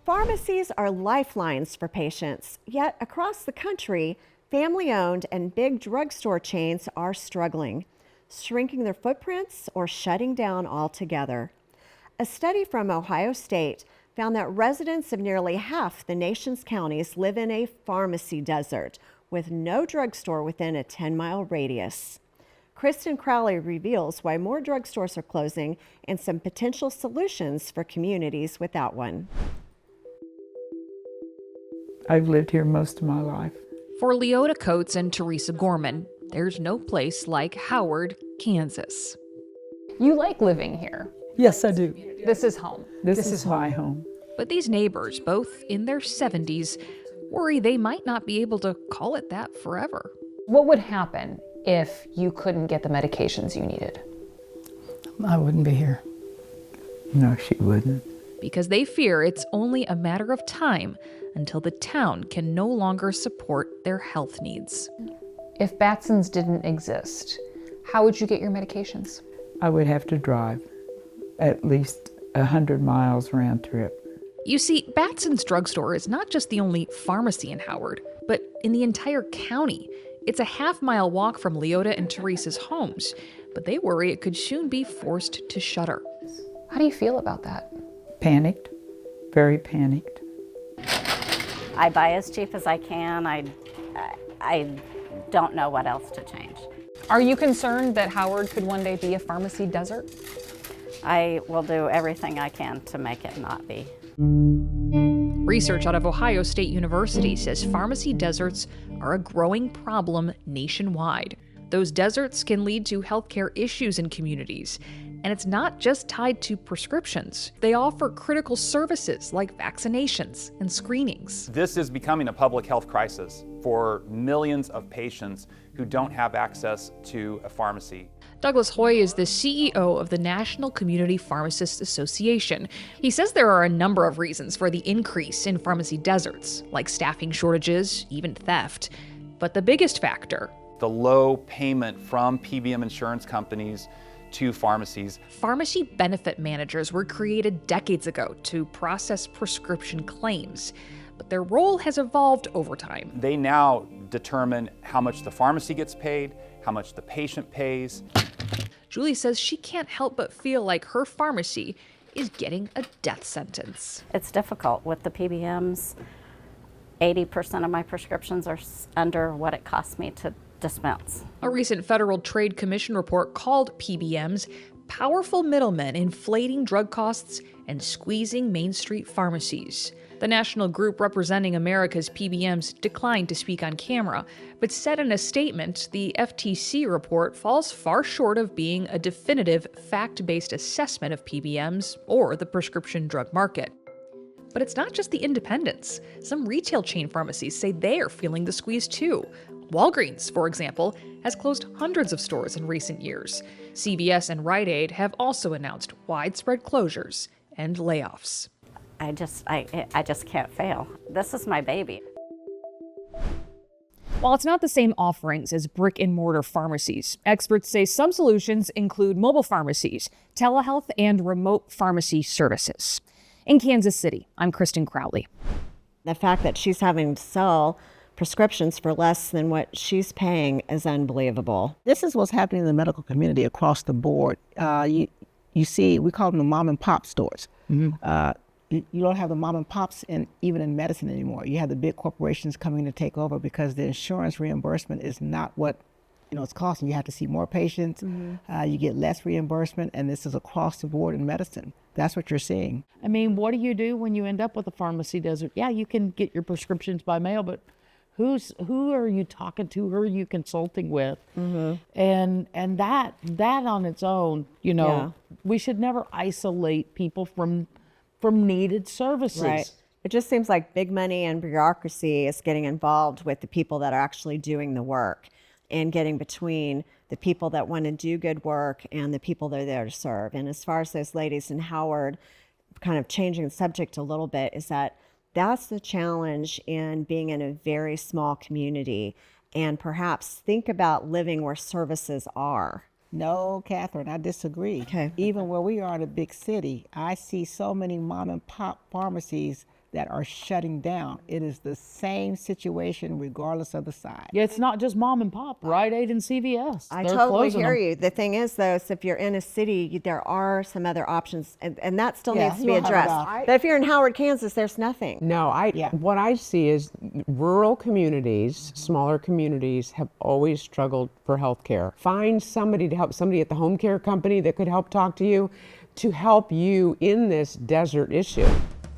Pharmacies are lifelines for patients, yet across the country, family-owned and big drugstore chains are struggling, shrinking their footprints or shutting down altogether. A study from Ohio State found that residents of nearly half the nation's counties live in a pharmacy desert with no drugstore within a 10-mile radius. Kristen Crowley reveals why more drugstores are closing and some potential solutions for communities without one. I've lived here most of my life. For Leota Coates and Teresa Gorman, there's no place like Howard, Kansas. You like living here. Yes, I do. This is home. This is my home. But these neighbors, both in their 70s, worry they might not be able to call it that forever. What would happen if you couldn't get the medications you needed? I wouldn't be here. No, she wouldn't. Because they fear it's only a matter of time until the town can no longer support their health needs. If Batson's didn't exist, how would you get your medications? I would have to drive at least 100 miles round trip. You see, Batson's drugstore is not just the only pharmacy in Howard, but in the entire county. It's a half-mile walk from Leota and Teresa's homes, but they worry it could soon be forced to shutter. How do you feel about that? Panicked, very panicked. I buy as cheap as I can. I don't know what else to change. Are you concerned that Howard could one day be a pharmacy desert? I will do everything I can to make it not be. Research out of Ohio State University says pharmacy deserts are a growing problem nationwide. Those deserts can lead to healthcare issues in communities. And it's not just tied to prescriptions. They offer critical services like vaccinations and screenings. This is becoming a public health crisis for millions of patients who don't have access to a pharmacy. Douglas Hoy is the CEO of the National Community Pharmacists Association. He says there are a number of reasons for the increase in pharmacy deserts, like staffing shortages, even theft. But the biggest factor, the low payment from PBM insurance companies to pharmacies. Pharmacy benefit managers were created decades ago to process prescription claims, but their role has evolved over time. They now determine how much the pharmacy gets paid, how much the patient pays. Julie says she can't help but feel like her pharmacy is getting a death sentence. It's difficult with the PBMs. 80% of my prescriptions are under what it costs me to dispense. A recent Federal Trade Commission report called PBMs powerful middlemen inflating drug costs and squeezing Main Street pharmacies. The national group representing America's PBMs declined to speak on camera, but said in a statement the FTC report falls far short of being a definitive, fact-based assessment of PBMs or the prescription drug market. But it's not just the independents. Some retail chain pharmacies say they are feeling the squeeze too. Walgreens, for example, has closed hundreds of stores in recent years. CVS and Rite Aid have also announced widespread closures and layoffs. I just can't fail. This is my baby. While it's not the same offerings as brick and mortar pharmacies, experts say some solutions include mobile pharmacies, telehealth, and remote pharmacy services. In Kansas City, I'm Kristen Crowley. The fact that she's having to sell prescriptions for less than what she's paying is unbelievable. This is what's happening in the medical community across the board. You see, we call them the mom and pop stores. Mm-hmm. You don't have the mom and pops even in medicine anymore. You have the big corporations coming to take over because the insurance reimbursement is not what it's costing. You have to see more patients. Mm-hmm. You get less reimbursement, and this is across the board in medicine. That's what you're seeing. I mean, what do you do when you end up with a pharmacy desert? Yeah, you can get your prescriptions by mail, but who are you talking to? Who are you consulting with? Mm-hmm. And that on its own, we should never isolate people from needed services. Right. It just seems like big money and bureaucracy is getting involved with the people that are actually doing the work and getting between the people that want to do good work and the people that are there to serve. And as far as those ladies in Howard, kind of changing the subject a little bit, is that's the challenge in being in a very small community, and perhaps think about living where services are. No, Catherine, I disagree. Okay. Even where we are in a big city, I see so many mom and pop pharmacies that are shutting down. It is the same situation regardless of the size. Yeah, it's not just mom and pop, Rite Aid and CVS. I They're totally closing hear them. you. The thing is, though, is if you're in a city, there are some other options, and that still Yeah, needs to you be don't have addressed. enough. But if you're in Howard, Kansas, there's nothing. No, Yeah. what I see is rural communities, smaller communities have always struggled for health care. Find somebody to help, somebody at the home care company that could help talk to you, to help you in this desert issue.